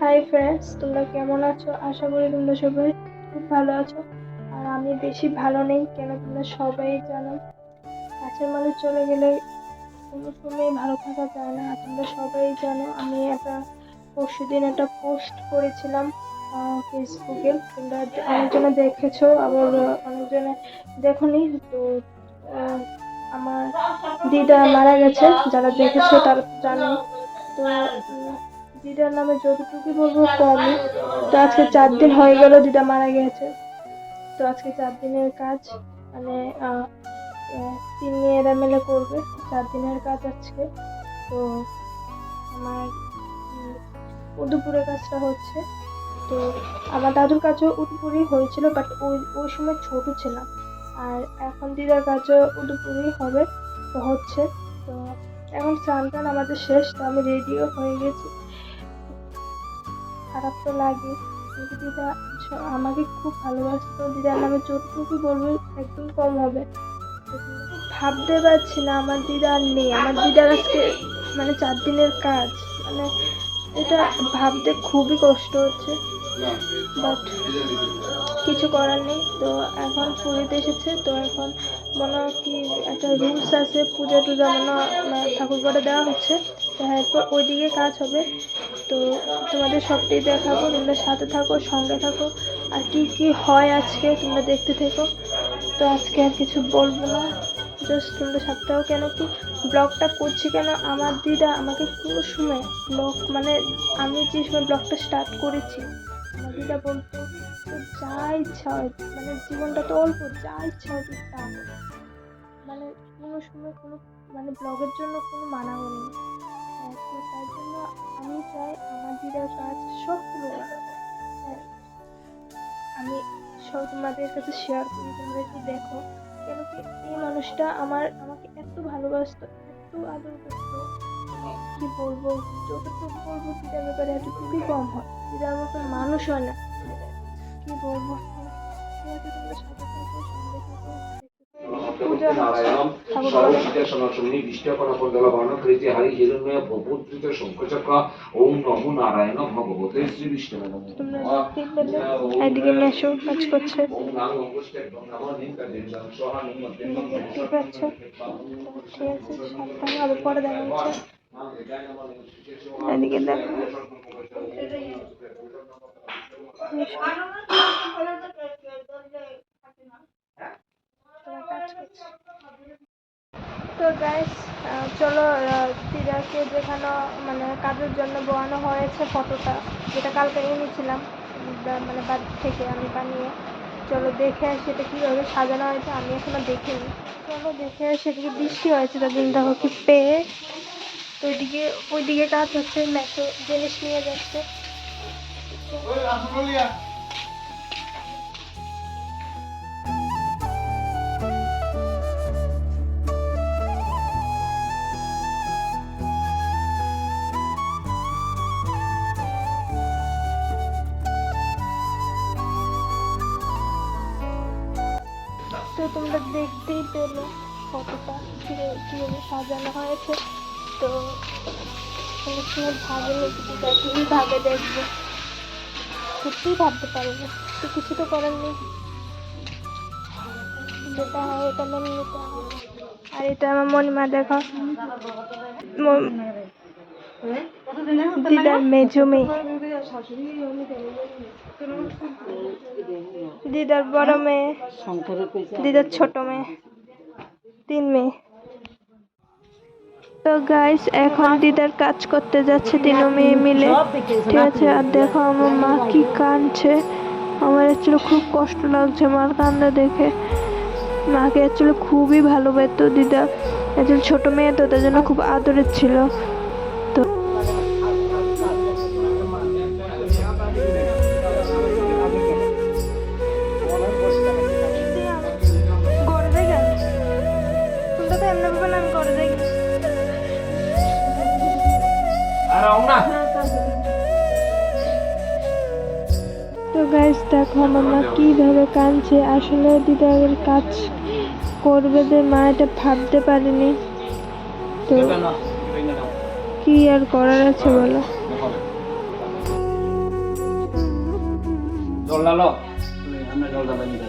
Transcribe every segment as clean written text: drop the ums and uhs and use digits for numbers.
Hi friends, তোমরা কেমন আছো? আশা করি তোমরা সবাই খুব ভালো আছো। আর আমি বেশি ভালো নেই, কেন তোমরা সবাই জানো কাছের মানুষ চলে গেলে কোনো সময় ভালো থাকা যায় না। আর তোমরা সবাই জানো আমি পরশুদিন একটা পোস্ট করেছিলাম ফেসবুকে। তোমরা অনেকজনে দেখেছো, আবার অনেকজনে দেখোনি। তো আমার দিদা মারা গেছে, যারা দেখেছো তারা তো জানো। তো দিদার নামে যতটুকু বলবো কমই। তো আজকে 4 দিন হয়ে গেল দিদা মারা গেছে। তো আজকে 4 দিনের কাজ, মানে আহ, 3 মেয়েরা মিলে করবে 4 দিনের কাজ আজকে। তো আমার উদুপুরের কাজটা হচ্ছে। তো আমার দাদুর কাছেও উদুপুরি হয়েছিল, বাট ওই ওই সময় ছোট ছিলাম। আর এখন দিদার কাছেও উদুপুরি হবে, তো হচ্ছে। তো এখন স্নান টান আমাদের শেষ, তো আমি রেডিও হয়ে গেছি। খারাপ তো লাগে, কিন্তু দিদা আমাকে খুব ভালোবাসতো। দিদার নামে যতটুকু বলবো একদম কম হবে। ভাবতে পারছি না আমার দিদা আর নেই। আমার দিদার আজকে মানে 4 দিনের কাজ, মানে এটা ভাবতে খুবই কষ্ট হচ্ছে, বাট কিছু করার নেই। তো এখন পুরীতে এসেছে, তো এখন মনে হয় কি একটা রুলস আছে, পূজা টুজা মনে ঠাকুর করে দেওয়া হচ্ছে। তো এরপর ওইদিকে কাজ হবে। তো তোমাদের সবটাই দেখাবো, তোমরা সাথে থাকো, সঙ্গে থাকো। আর কি কি হয় আজকে তোমরা দেখতে থেকো। তো আজকে আর কিছু বলবো না, জাস্ট তোমরা সাথে থাকো। কেন কি ব্লগটা করছি কেন, আমার দিদা আমাকে কোনো সময় ব্লগ, মানে আমি যে সময় ব্লগটা স্টার্ট করেছি, আমার দিদা বলতো তো যা ইচ্ছা হয়, মানে জীবনটা তো অল্প, যা ইচ্ছা হয় তুই তা কর। মানে কোনো সময় কোনো, মানে ব্লগের জন্য কোনো মানা করেনি। তো তার জন্য আমি চাই আমার দিদার কাজ সবগুলো আমি সব তোমাদের কাছে শেয়ার করি, তোমরা একটু দেখো। কেন কি এই মানুষটা আমাকে এত ভালোবাসতো, এত আদর করতো, কি বলবো। যতটুকু বলবো দিদার ব্যাপারে এতটুকুই কম হয়। দিদার মতন মানুষ হয় না, কি বলবো। ঠিক আছে, তোমরা সাথে থাকো, সঙ্গে থাকো। পূজা হচ্ছে, ঠাকুর ঘরে। তোমরা দেখতেই পেলে, এদিকে মেশো কাজ করছে, দেখতেই পাচ্ছ। ঠিক আছে, সাবধানে, আবার পরে দেখা হচ্ছে। এদিকে দেখো, তো গাইস চলো দিদাকে যেখানে মানে কাজের জন্য বোয়ানো হয়েছে ফটোটা, যেটা কালকে এনেছিলাম মানে বাড়ি থেকে আমি বানিয়ে, চলো দেখে আসি এটা কীভাবে সাজানো হয়েছে। আমি এখনো দেখিনি, চলো দেখে আসি। এদিকে বৃষ্টি হয়েছে, তাদের দেখো কি পেয়ে। তো ওইদিকে কাজ হচ্ছে, মেশো জিনিস নিয়ে যাচ্ছে। তো তোমরা দেখতেই পেলে ফটোটা কীভাবে সাজানো হয়েছে। তো অনেক সময় ভাবিনি কিভাবে দেখবো, সত্যিই ভাবতে পারিনি। তো কিছু তো করার নেই, যেটা হয় এটা মেনে নিতে হয়। আর এটা আমার মণিমা, দেখো দিদার মেজো মেয়ে, দিদার বড় মেয়ে, দিদার ছোট মেয়ে, 3 মেয়ে। তো গাইস এখন দিদার কাজ করতে যাচ্ছে 3 মেয়ে মিলে, ঠিক আছে। আর দেখো আমার মা কি কাঁদছে, আমার অ্যাকচুয়ালি খুব কষ্ট লাগছে মার কান্না দেখে। মাকে অ্যাকচুয়ালি খুবই ভালোবাসতো দিদা, একজন ছোট মেয়ে তো, তার জন্য খুব আদরের ছিল। তো তো গাইস দেখো আমার মা কিভাবে কাঁদছে, আসলে দিদার কাজ করবে যে মা এটা ভাবতে পারেনি। তো কি আর করার আছে বলো। কল্লালো আমরা জল দাবা নিয়ে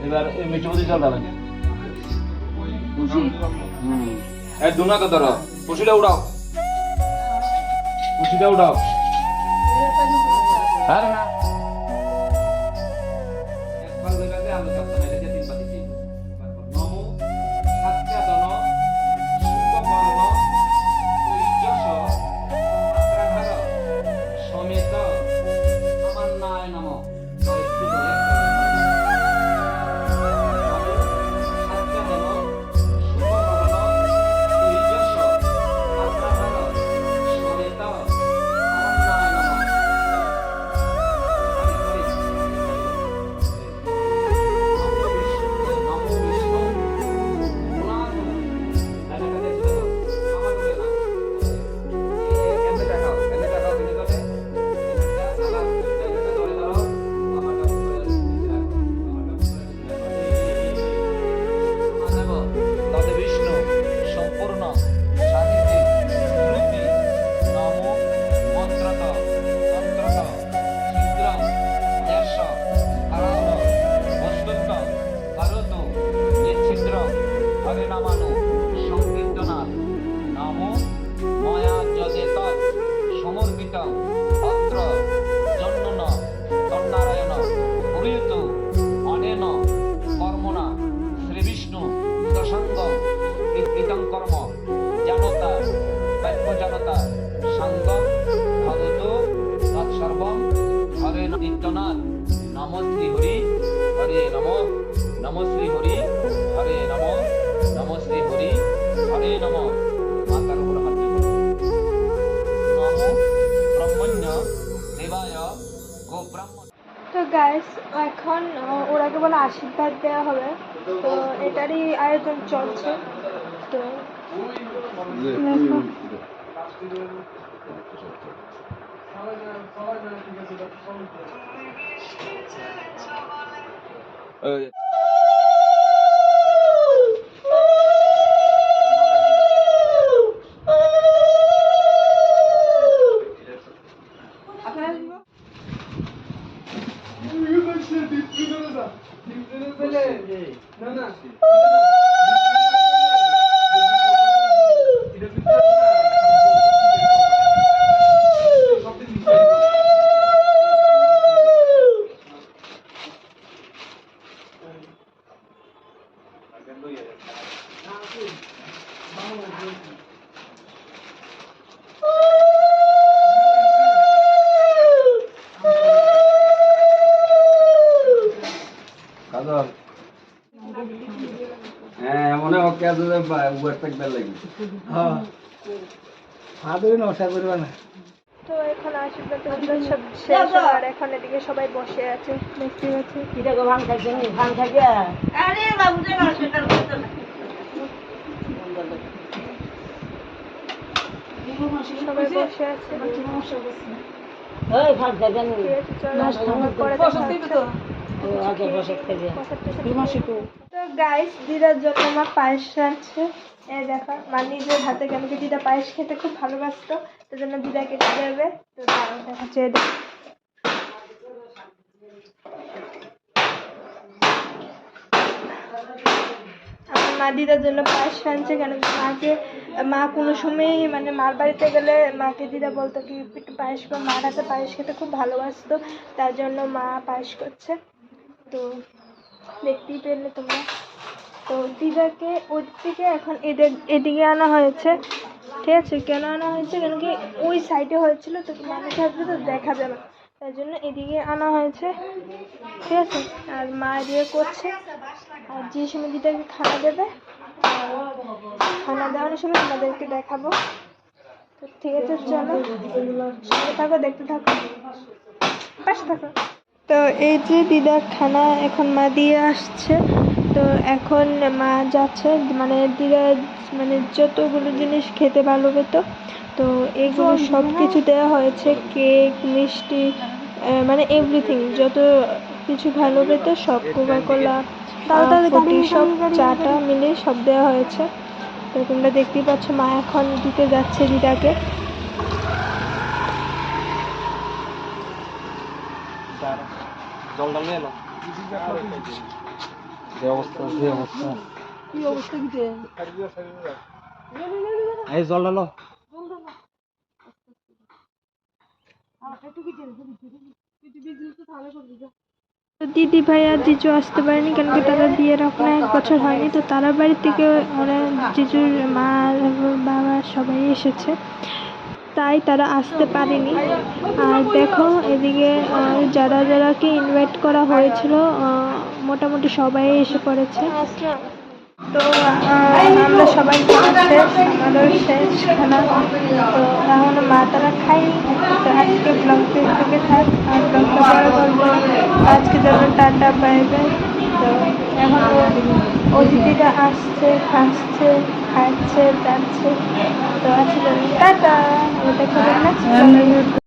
এবার মিষ্টি জল দাবেন এই দুনাকে ধরো খুশিটা উড়াও খুশিটা উড়াও আরে না একবার লাগাতে আলো কাপড় মেলে দিয়ে তিন পাতি দিই নমো সত্যাদন শুভকর্ম ঐজস আত্রাধার সমেত আমান্নায় নমঃ नमो श्री हरि हरे नमो नमो श्री हरि हरे नमो नमो श्री हरि हरे नमो मातार ऊपर हाथ नमो ब्रह्मण्य देवाय गो ब्राह्मण। তো গাইস এখন ওরাকে বলে আশীর্বাদ দেওয়া হবে, তো এটারই আয়োজন চলছে। তো মনে হয় উবার থাকবে লাগে তো এখন আশীর্বাদ সব শেষ, আর এখন এদিকে সবাই বসে আছে, দেখতে পাচ্ছি। সবাই বসে আছে। তো গাইস দিদার জন্য মা পায়েস রাখছে, এই দেখো মা নিজের হাতে, কেন কি দিদা পায়েস খেতে খুব ভালোবাসতো, তার জন্য দিদাকে দিয়ে দেবে। তো দেখাচ্ছে আমার মা দিদার জন্য পায়েস রাঁধছে, কেন মা কোনো সময়ই মানে মার বাড়িতে গেলে মাকে দিদা বলতো কি একটু পায়েস কর, মার হাতে পায়েস খেতে খুব ভালোবাসতো, তার জন্য মা পায়েস করছে। তো দেখতেই পেলে তোমরা। তো দিদাকে ওই থেকে এখন এদিকে আনা হয়েছে, ঠিক আছে? কেন আনা হয়েছে, কেন কি ওই সাইডে হয়েছিল, তো মানুষ আসবে তো দেখা যাবে, তাই জন্য এদিকে আনা হয়েছে, ঠিক আছে? আর মা এদিকে করছে, আর যে সময় দিদাকে খানা দেবে, খানা দেওয়ানোর সময় তোমাদেরকে দেখাবো। তো ঠিক আছে, চলো সঙ্গে থাকো, দেখতে থাকো, পাশে থাকো। তো এই যে দিদার খানা এখন মা দিয়ে আসছে। তো এখন মা যাচ্ছে, মানে দিদা মানে যতগুলো জিনিস খেতে ভালোবাসতো, তো এগুলো সব কিছু দেওয়া হয়েছে, কেক, মিষ্টি, মানে এভরিথিং, যত কিছু ভালোবাসতো সব, কোকা কোলা, তাড়াতাড়ি সব চাটা মিলে সব দেওয়া হয়েছে। তো তোমরা দেখতেই পাচ্ছ মা এখন দিতে যাচ্ছে দিদাকে। জলটা নিয়ে এলো। যে অবস্থা কি অবস্থা দিতে এই জল ডালো। দিদি ভাই আর জিজু আসতে পারেনি, কেন কি তাদের বিয়ের এখনো 1 বছর হয়নি। তো তারা বাড়ি থেকে ওরা জিজুর মা বাবা সবাই এসেছে, তাই তারা আসতে পারেনি। আর দেখো এদিকে যারা যারাকে ইনভাইট করা হয়েছিল মোটামুটি সবাই এসে পড়েছে। তো আমরা সবাই শেষ, আমাদের শেষ খানা। তো এখনো মা তারা খাইনি। তো আজকে ব্লগ থেকে থাক, আর ব্লগটা বড় করবো আজকে জন্য টাটা বাই বাই। তো এখন অতিথিরা আসছে, খাচ্ছে, খাচ্ছে, যাচ্ছে। তো আজকে টাটা, দেখা যাবে নেক্সট।